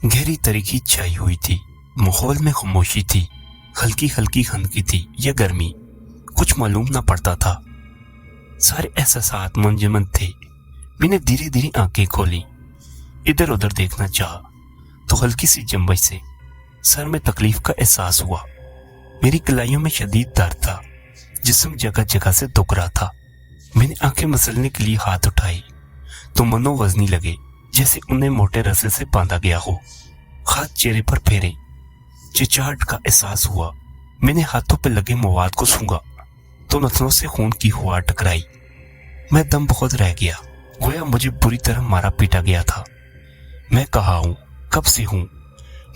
गहरी तारीकी छाई हुई थी। माहौल में खामोशी थी, हल्की हल्की खनकी थी या गर्मी, कुछ मालूम ना पड़ता था। सारे एहसासात मुंजमद थे। मैंने धीरे धीरे आंखें खोली, इधर उधर देखना चाहा तो हल्की सी जंबश से सर में तकलीफ का एहसास हुआ। मेरी कलाइयों में शदीद दर्द था, जिस्म जगह जगह से दुख रहा था। मैंने आंखें मसलने के लिए हाथ उठाई तो मनो वजनी लगे, जैसे उन्हें मोटे रस्से से बांधा गया हो। हाथ चेहरे पर फेरे, चिचाहट का एहसास हुआ। मैंने हाथों पर लगे मवाद को सूंघा तो नथनों से खून की हुआ टकराई। मैं दम बहुत रह गया, गोया मुझे बुरी तरह मारा पीटा गया था। मैं कहाँ हूं, कब से हूं?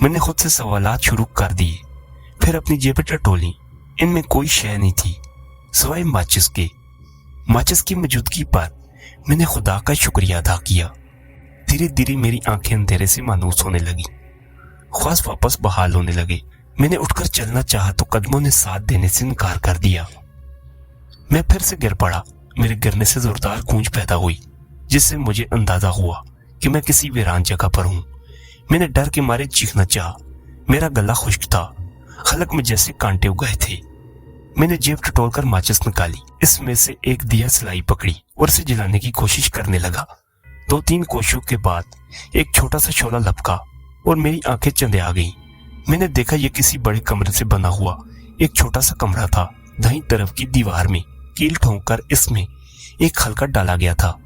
मैंने खुद से सवालात शुरू कर दिए, फिर अपनी जेबें टटोली। इनमें कोई शय नहीं थी सिवाय माचिस के। माचिस की मौजूदगी पर मैंने खुदा का शुक्रिया अदा किया। धीरे धीरे मेरी आंखें अंधेरे से मानूस होने लगी, ख्वास वापस बहाल होने लगे। मैंने उठकर चलना चाहा तो कदमों ने साथ देने से इनकार कर दिया। मैं फिर से गिर पड़ा। मेरे गिरने से जोरदार गूंज पैदा हुई, जिससे मुझे अंदाजा हुआ कि मैं किसी वीरान जगह पर हूं। मैंने डर के मारे चीखना चाहा। मेरा गला खुश्क था, हलक में जैसे कांटे उगाए थे। मैंने जेब टटोलकर माचिस निकाली, इसमें से एक दिया सलाई पकड़ी और इसे जलाने की कोशिश करने लगा। 2-3 कोशिशों के बाद एक छोटा सा शोला लपका और मेरी आंखें चंदे आ गईं। मैंने देखा यह किसी बड़े कमरे से बना हुआ एक छोटा सा कमरा था। दाईं तरफ की दीवार में कील ठोंक कर इसमें एक हल्का डाला गया था।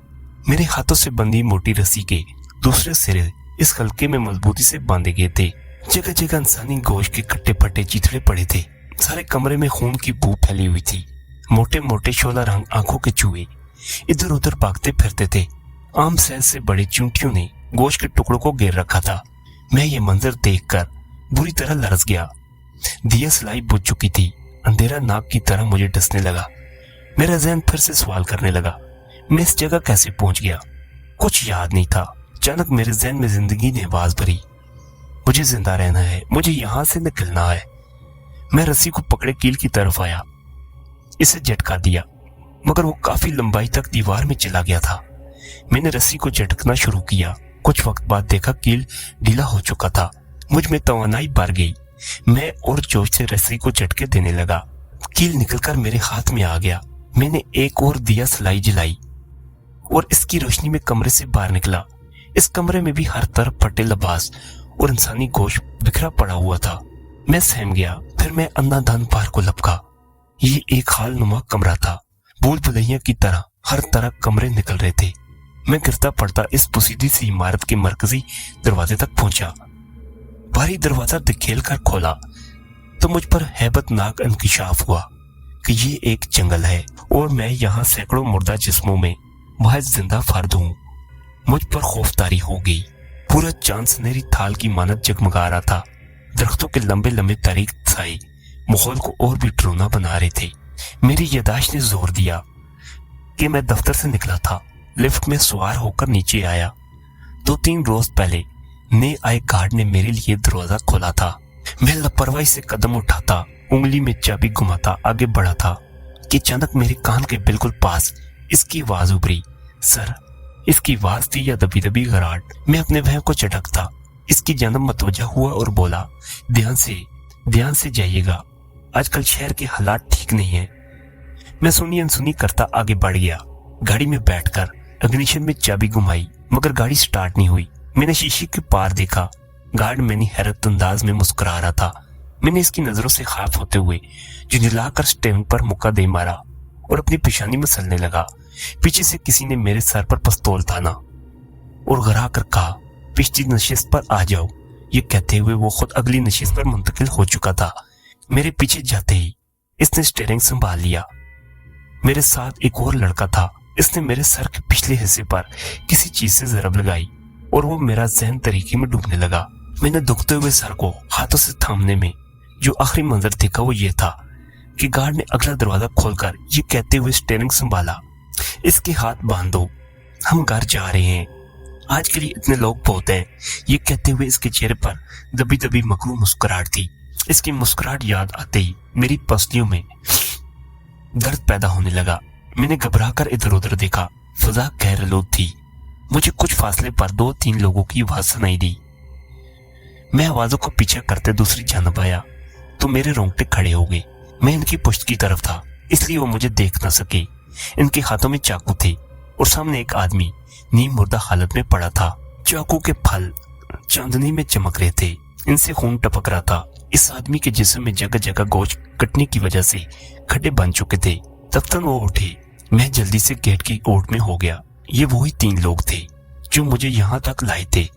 मेरे हाथों से बंधी मोटी रस्सी के दूसरे सिरे इस हल्के में मजबूती से बांधे गए थे। जगह जगह इंसानी गोश्त के कट्टे पट्टे चिथड़े पड़े थे। सारे कमरे में खून की बू फैली हुई थी। मोटे मोटे शोला रंग आंखों के चूहे इधर उधर भागते फिरते थे। आम सैल से बड़े चूंटियों ने गोश्त के टुकड़ों को घेर रखा था। मैं ये मंजर देखकर बुरी तरह लरस गया। दिया सलाई बुझ चुकी थी। अंधेरा नाक की तरह मुझे डसने लगा। मेरा ज़हन फिर से सवाल करने लगा, मैं इस जगह कैसे पहुंच गया? कुछ याद नहीं था। अचानक मेरे ज़हन में जिंदगी ने आवाज भरी, मुझे जिंदा रहना है, मुझे यहां से निकलना है। मैं रस्सी को पकड़े कील की तरफ आया, इसे झटका दिया, मगर वो काफी लंबाई तक दीवार में चला गया था। मैंने रस्सी को झटकना शुरू किया। कुछ वक्त बाद देखा कील ढीला हो चुका था। मुझ में तवानाई भर गई। मैं और जोश से रस्सी को झटके देने लगा। कील निकलकर मेरे हाथ में आ गया। मैंने एक और दिया सलाई जलाई और इसकी रोशनी में कमरे से बाहर निकला। इस कमरे में भी हर तरफ फटे लिबास और इंसानी गोश्त बिखरा पड़ा हुआ था। मैं सहम गया। फिर मैं अंधाधुंध बाहर को लपका। ये एक हाल नुमा कमरा था। भूल भुलैया की तरह हर तरफ कमरे निकल रहे थे। मैं गिरता पड़ता इस पुसीदी सी इमारत के मरकजी दरवाजे तक पहुंचा। भारी दरवाजा धकेल कर खोला तो मुझ पर हैबतनाक इंकिशाफ हुआ कि ये एक जंगल है और मैं यहाँ सैकड़ों मुर्दा जिस्मों में महज जिंदा फर्द हूँ। मुझ पर खौफतारी हो गई। पूरा चांद सुनहरी थाल की मानत जगमगा रहा था। दरख्तों के लंबे लंबे तारीक साए माहौल को और भी डरावना बना रहे थे। मेरी यादाश्त ने जोर दिया कि मैं दफ्तर से निकला था। लिफ्ट में सवार होकर नीचे आया। 2-3 रोज पहले नए आए गार्ड ने मेरे लिए दरवाजा खोला था। मैं लापरवाही से कदम उठाता, उंगली में चाबी घुमाता आगे बढ़ा था कि अचानक मेरे कान के बिल्कुल पास इसकी आवाज उभरी। सर, इसकी आवाज थी या दबी दबी घराट। मैं अपने वहम को झटकता इसकी जानब मतवज्जा हुआ और बोला, ध्यान से जाइएगा, आजकल शहर के हालात ठीक नहीं है। मैं सुनी अनसुनी करता आगे बढ़ गया। गाड़ी में बैठकर इग्निशन में चाबी घुमाई, मगर गाड़ी स्टार्ट नहीं हुई। मैंने शीशे के पार देखा। गार्ड मैंने हैरत अंदाज में मुस्कुरा रहा था। मैंने इसकी नजरों से खाफ होते हुए झुंझलाकर स्टीयरिंग पर मुक्का दे मारा और अपनी पेशानी मसलने लगा। पीछे से किसी ने मेरे सर पर पिस्तौल ताना और घरा कर कहा, पिछली नशिस्त पर आ जाओ। ये कहते हुए वो खुद अगली नशिस्त पर मुंतकिल हो चुका था। मेरे पीछे जाते ही इसने स्टीयरिंग संभाल लिया। मेरे साथ एक और लड़का था। इसने मेरे सर के पिछले हिस्से पर किसी चीज से जरब लगाई और वो मेरा जहन तरीके में डूबने लगा। मैंने दुखते हुए सर को हाथों से थामने में जो आखिरी मंजर देखा वो ये था कि गार्ड ने अगला दरवाजा खोलकर ये कहते हुए स्टीयरिंग संभाला, इसके हाथ बांधो, हम घर जा रहे हैं, आज के लिए इतने लोग बहुत हैं। ये कहते हुए इसके चेहरे पर दबी दबी मकरू मुस्कुराहट थी। इसकी मुस्कुराहट याद आते ही मेरी पसलियों में दर्द पैदा होने लगा। मैंने घबराकर इधर उधर देखा। फजा गैरआलूद थी। मुझे कुछ फासले पर 2-3 लोगों की आवाज सुनाई दी। मैं आवाजों का पीछा करते दूसरी जानब आया तो मेरे रोंगटे खड़े हो गए। मैं इनकी पुश्त की तरफ था, इसलिए वो मुझे देख न सके। इनके हाथों में चाकू थे और सामने एक आदमी नीम मुर्दा हालत में पड़ा था। चाकू के फल चांदनी में चमक रहे थे, इनसे खून टपक रहा था। इस आदमी के जिस्म में जगह जगह गोश्त कटने की वजह से खड्डे बन चुके थे। दफ्तर वो उठे, मैं जल्दी से गेट की ओट में हो गया। ये वही 3 लोग थे जो मुझे यहाँ तक लाए थे।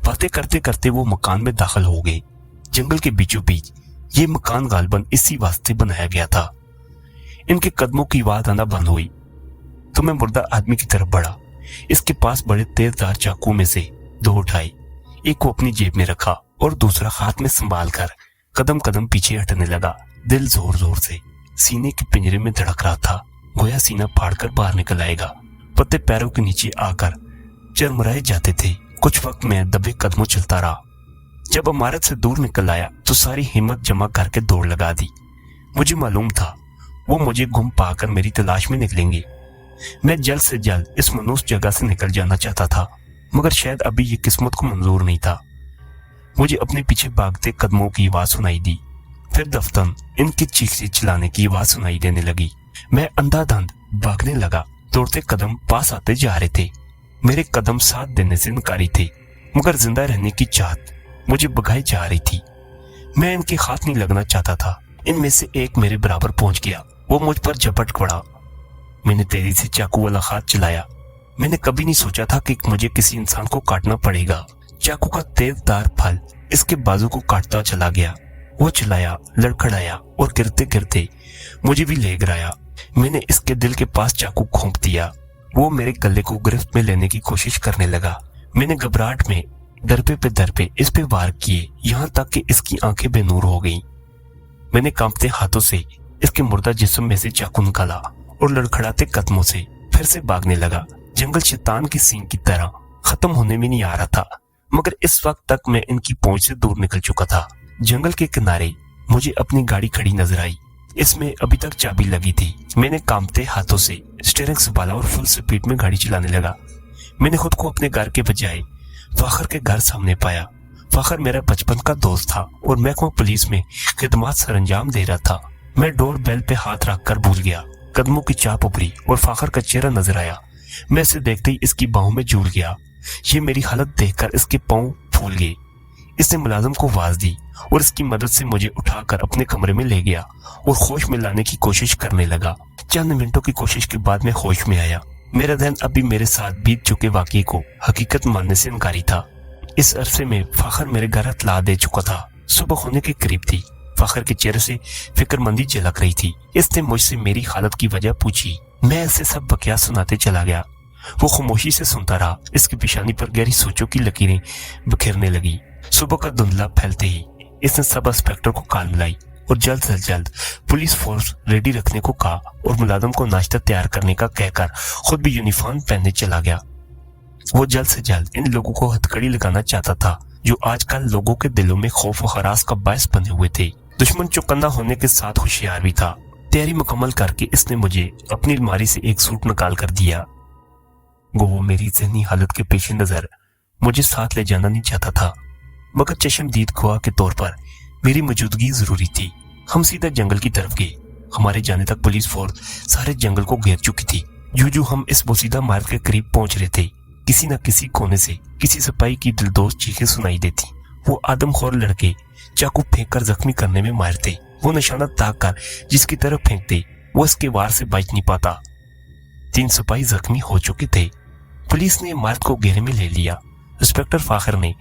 बातें करते करते वो मकान में दाखिल हो गए। जंगल के बीचों बीच ये मकान गालबन इसी वास्ते बनाया गया था। इनके कदमों की आवाज आना बंद हुई तो मैं मुर्दा आदमी की तरफ बढ़ा। इसके पास बड़े तेजदार चाकू में से 2 उठाए, एक को अपनी जेब में रखा और दूसरा हाथ में संभाल कर कदम कदम पीछे हटने लगा। दिल जोर जोर से सीने के पिंजरे में धड़क रहा था, गोया सीना फाड़कर बाहर निकल आएगा। पत्ते पैरों के नीचे आकर चरमराए जाते थे। कुछ वक्त मैं दबे कदमों चलता रहा। जब इमारत से दूर निकल आया तो सारी हिम्मत जमा करके दौड़ लगा दी। मुझे मालूम था वो मुझे गुम पाकर मेरी तलाश में निकलेंगे। मैं जल्द से जल्द इस मनूस जगह से निकल जाना चाहता था, मगर शायद अभी ये किस्मत को मंजूर नहीं था। मुझे अपने पीछे भागते कदमों की आवाज सुनाई दी। फिर दफ्तन इनकी चीख चिल्लाने की आवाज सुनाई देने लगी। मैं अंधाधुंध भागने लगा। दौड़ते कदम पास आते जा रहे थे। मेरे कदम साथ देने से इनकारी थे, मगर जिंदा रहने की चाहत मुझे भगाई जा रही थी। मैं इनके हाथ नहीं लगना चाहता था। इनमें से एक मेरे बराबर पहुंच गया। वो मुझ पर झपट पड़ा। मैंने तेजी से चाकू वाला हाथ चलाया। मैंने कभी नहीं सोचा था कि मुझे किसी इंसान को काटना पड़ेगा। चाकू का तेजदार फल इसके बाजू को काटता चला गया। वो चिल्लाया, लड़खड़ाया और गिरते गिरते मुझे भी ले गिराया। मैंने इसके दिल के पास चाकू घोंप दिया। वो मेरे गले को गिरफ्त में लेने की कोशिश करने लगा। मैंने घबराहट में दरपे इस पे वार किए, यहाँ तक कि इसकी आंखें बेनूर हो गईं। मैंने कांपते हाथों से इसके मुर्दा जिस्म में से चाकू निकाला और लड़खड़ाते कदमों से फिर से भागने लगा। जंगल शैतान की सींग की तरह खत्म होने में नहीं आ रहा था, मगर इस वक्त तक मैं इनकी पहुंच से दूर निकल चुका था। जंगल के किनारे मुझे अपनी गाड़ी खड़ी नजर आई। इसमें अभी तक चाबी लगी थी। मैंने कांपते हाथों से स्टीयरिंग संभाला और फुल स्पीड में गाड़ी चलाने लगा। मैंने खुद को अपने घर के बजाय फाखर के घर सामने पाया। फाखर मेरा बचपन का दोस्त था और महकमा पुलिस में खिदमत सरंजाम दे रहा था। मैं डोर बेल पे हाथ रखकर भूल गया। कदमों की चाप उभरी और फाखर का चेहरा नजर आया। मैं इसे देखते ही इसकी बाहों में झूल गया। ये मेरी हालत देखकर इसके पांव फूल गए। इसने मुलाजिम को आवाज दी और इसकी मदद से मुझे उठाकर अपने कमरे में ले गया और होश में लाने की कोशिश करने लगा। चंद मिनटों की कोशिश के बाद मैं होश में आया। मेरा ध्यान अभी मेरे साथ बीत चुके वाकये को हकीकत मानने से इनकारी था। इस अरसे में फाखर मेरे घर इत्तला दे चुका था। सुबह होने के करीब थी। फाखर के चेहरे से फिक्रमंदी झलक रही थी। इसने मुझसे मेरी हालत की वजह पूछी। मैं इसे सब बकिया सुनाते चला गया। वो खामोशी से सुनता रहा। इसकी पेशानी पर गहरी सोचों की लकीरें बिखरने लगी। सुबह का धुंधला फैलते ही इसने सब इंस्पेक्टर को कॉल मिलाई और जल्द से जल्द पुलिस फोर्स रेडी रखने को कहा और मुलाजिम को नाश्ता तैयार करने का कहकर खुद भी यूनिफॉर्म पहनने चला गया। वो जल्द से जल्द इन लोगों को हथकड़ी लगाना चाहता था जो आजकल लोगों के दिलों में खौफ और हरास का बायस बने हुए थे। दुश्मन चौकन्ना होने के साथ होशियार भी था। तैयारी मुकम्मल करके इसने मुझे अपनी अलमारी से एक सूट निकाल कर दिया। वो मेरी ज़हनी हालत के पेश नजर मुझे साथ ले जाना नहीं चाहता था, मगर चश्मदीद गवाह के तौर पर मेरी मौजूदगी जरूरी थी। हम सीधा जंगल की तरफ गए। हमारे जाने तक पुलिस फोर्स सारे जंगल को घेर चुकी थी। यूं हम इस बोसीदा इमारत के करीब पहुंच रहे थे, किसी न किसी कोने से किसी सिपाही की दिलदोज चीखें सुनाई देती। वो आदमखोर लड़के चाकू फेंककर जख्मी करने में माहिर थे। वो निशाना ताक कर जिसकी तरफ फेंकते वो इसके वार से बच नहीं पाता। 3 सिपाही जख्मी हो चुके थे। पुलिस ने इमारत को घेरे में ले लिया। इंस्पेक्टर फाखर ने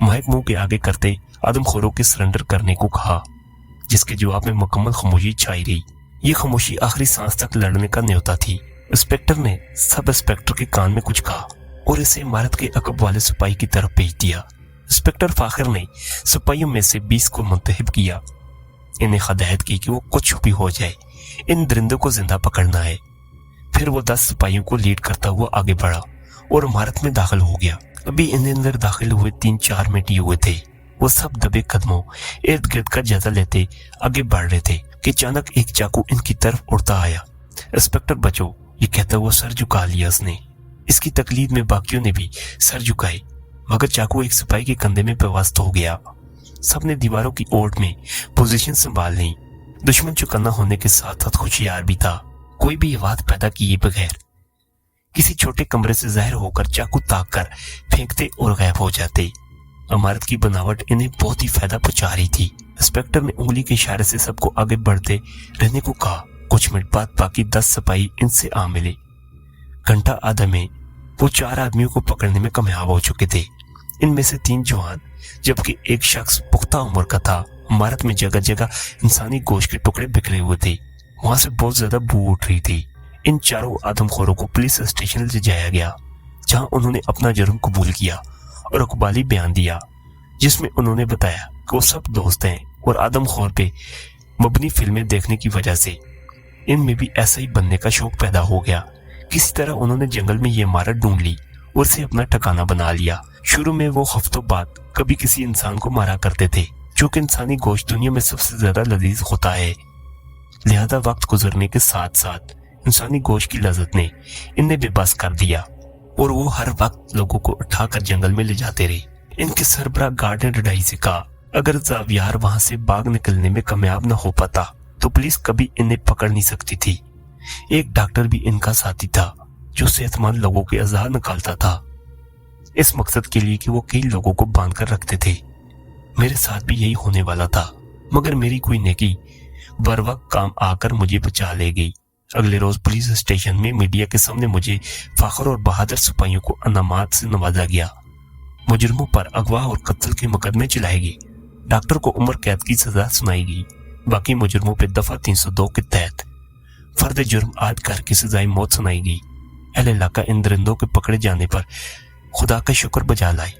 महक मुंह के आगे करते आदमखोरों के सरेंडर करने को कहा, जिसके जवाब में मुकम्मल खामोशी छाई रही। ये खामोशी आखिरी सांस तक लड़ने का न्योता थी। इंस्पेक्टर ने सब इंस्पेक्टर के कान में कुछ कहा और इसे इमारत के अकब वाले सिपाही की तरफ भेज दिया। इंस्पेक्टर फाखर ने सिपाहियों में से 20 को मुंतखब किया। इन्हें हदायत की कि वो कुछ भी हो जाए इन दरिंदों को जिंदा पकड़ना है। फिर वो 10 सिपाहियों को लीड करता हुआ आगे बढ़ा और इमारत में दाखिल हो गया। अभी इन्हें अंदर दाखिल हुए 3-4 मिनट ही हुए थे। वो सब दबे कदमों इर्द गिर्द का जायजा लेते आगे बढ़ रहे थे कि अचानक एक चाकू इनकी तरफ उड़ता आया। इंस्पेक्टर बचो, ये कहता हुआ सर झुका लिया उसने। इसकी तकलीद में बाकियों ने भी सर झुकाए, मगर चाकू एक सिपाही के कंधे में पेवस्त हो गया। सबने दीवारों की ओट में पोजीशन संभाल ली। दुश्मन चौकन्ना होने के साथ साथ होशियार भी था। कोई भी आवाज पैदा किए बगैर किसी छोटे कमरे से जाहिर होकर चाकू ताक कर फेंकते और गायब हो जाते। इमारत की बनावट इन्हें बहुत ही फायदा पहुंचा रही थी। इंस्पेक्टर ने उंगली के इशारे से सबको आगे बढ़ते रहने को कहा। कुछ मिनट बाद बाकी 10 सिपाही इनसे आ मिले। घंटा आधा में वो 4 आदमियों को पकड़ने में कामयाब हो चुके थे। इनमें से 3 जवान जबकि एक शख्स पुख्ता उम्र का था। इमारत में जगह जगह इंसानी गोश्त के टुकड़े बिखरे हुए थे। वहां से बहुत ज्यादा बू उठ रही थी। इन चारों आदमखोरों को पुलिस स्टेशन ले जाया गया, जहां उन्होंने अपना जुर्म कबूल किया और अखबारी बयान दिया, जिसमें उन्होंने बताया कि वो सब दोस्त हैं और आदमखोर पे मबनी फिल्में देखने की वजह से इनमें भी ऐसा ही बनने का शौक पैदा हो गया। किसी तरह उन्होंने जंगल में ये इमारत ढूंढ ली और इसे अपना ठिकाना बना लिया। शुरू में वो हफ्तों बाद कभी किसी इंसान को मारा करते थे, क्योंकि इंसानी गोश्त दुनिया में सबसे ज्यादा लजीज होता है। लिहाजा वक्त गुजरने के साथ साथ इंसानी गोश्त की लज्जत ने इन्हें बेबस कर दिया और वो हर वक्त लोगों को उठाकर जंगल में ले जाते रहे। इनके सरबराह गार्ड ने रडाई से कहा, अगर जावियार वहां से भाग निकलने में कामयाब न हो पाता तो पुलिस कभी इन्हें पकड़ नहीं सकती थी। एक डॉक्टर भी इनका साथी था, जो सेहतमंद लोगों के अज़ार निकालता था, इस मकसद के लिए कि वो कई लोगों को बांध कर रखते थे। मेरे साथ भी यही होने वाला था, मगर मेरी कोई नेकी बर वक्त काम आकर मुझे बचा ले गई। अगले रोज पुलिस स्टेशन में मीडिया के सामने मुझे फाखर और बहादुर सिपाहियों को अनामात से नवाजा गया। मुजरिमों पर अगवा और कत्ल के मुकदमे चलाए गए। डॉक्टर को उम्र कैद की सजा सुनाई गई। बाकी मुजरिमों पर दफा 302 के तहत फर्द जुर्म आद करके सजाई मौत सुनाई गई। अहले इलाका इन दरिंदों के पकड़े जाने पर खुदा का शुक्र बजा लाए।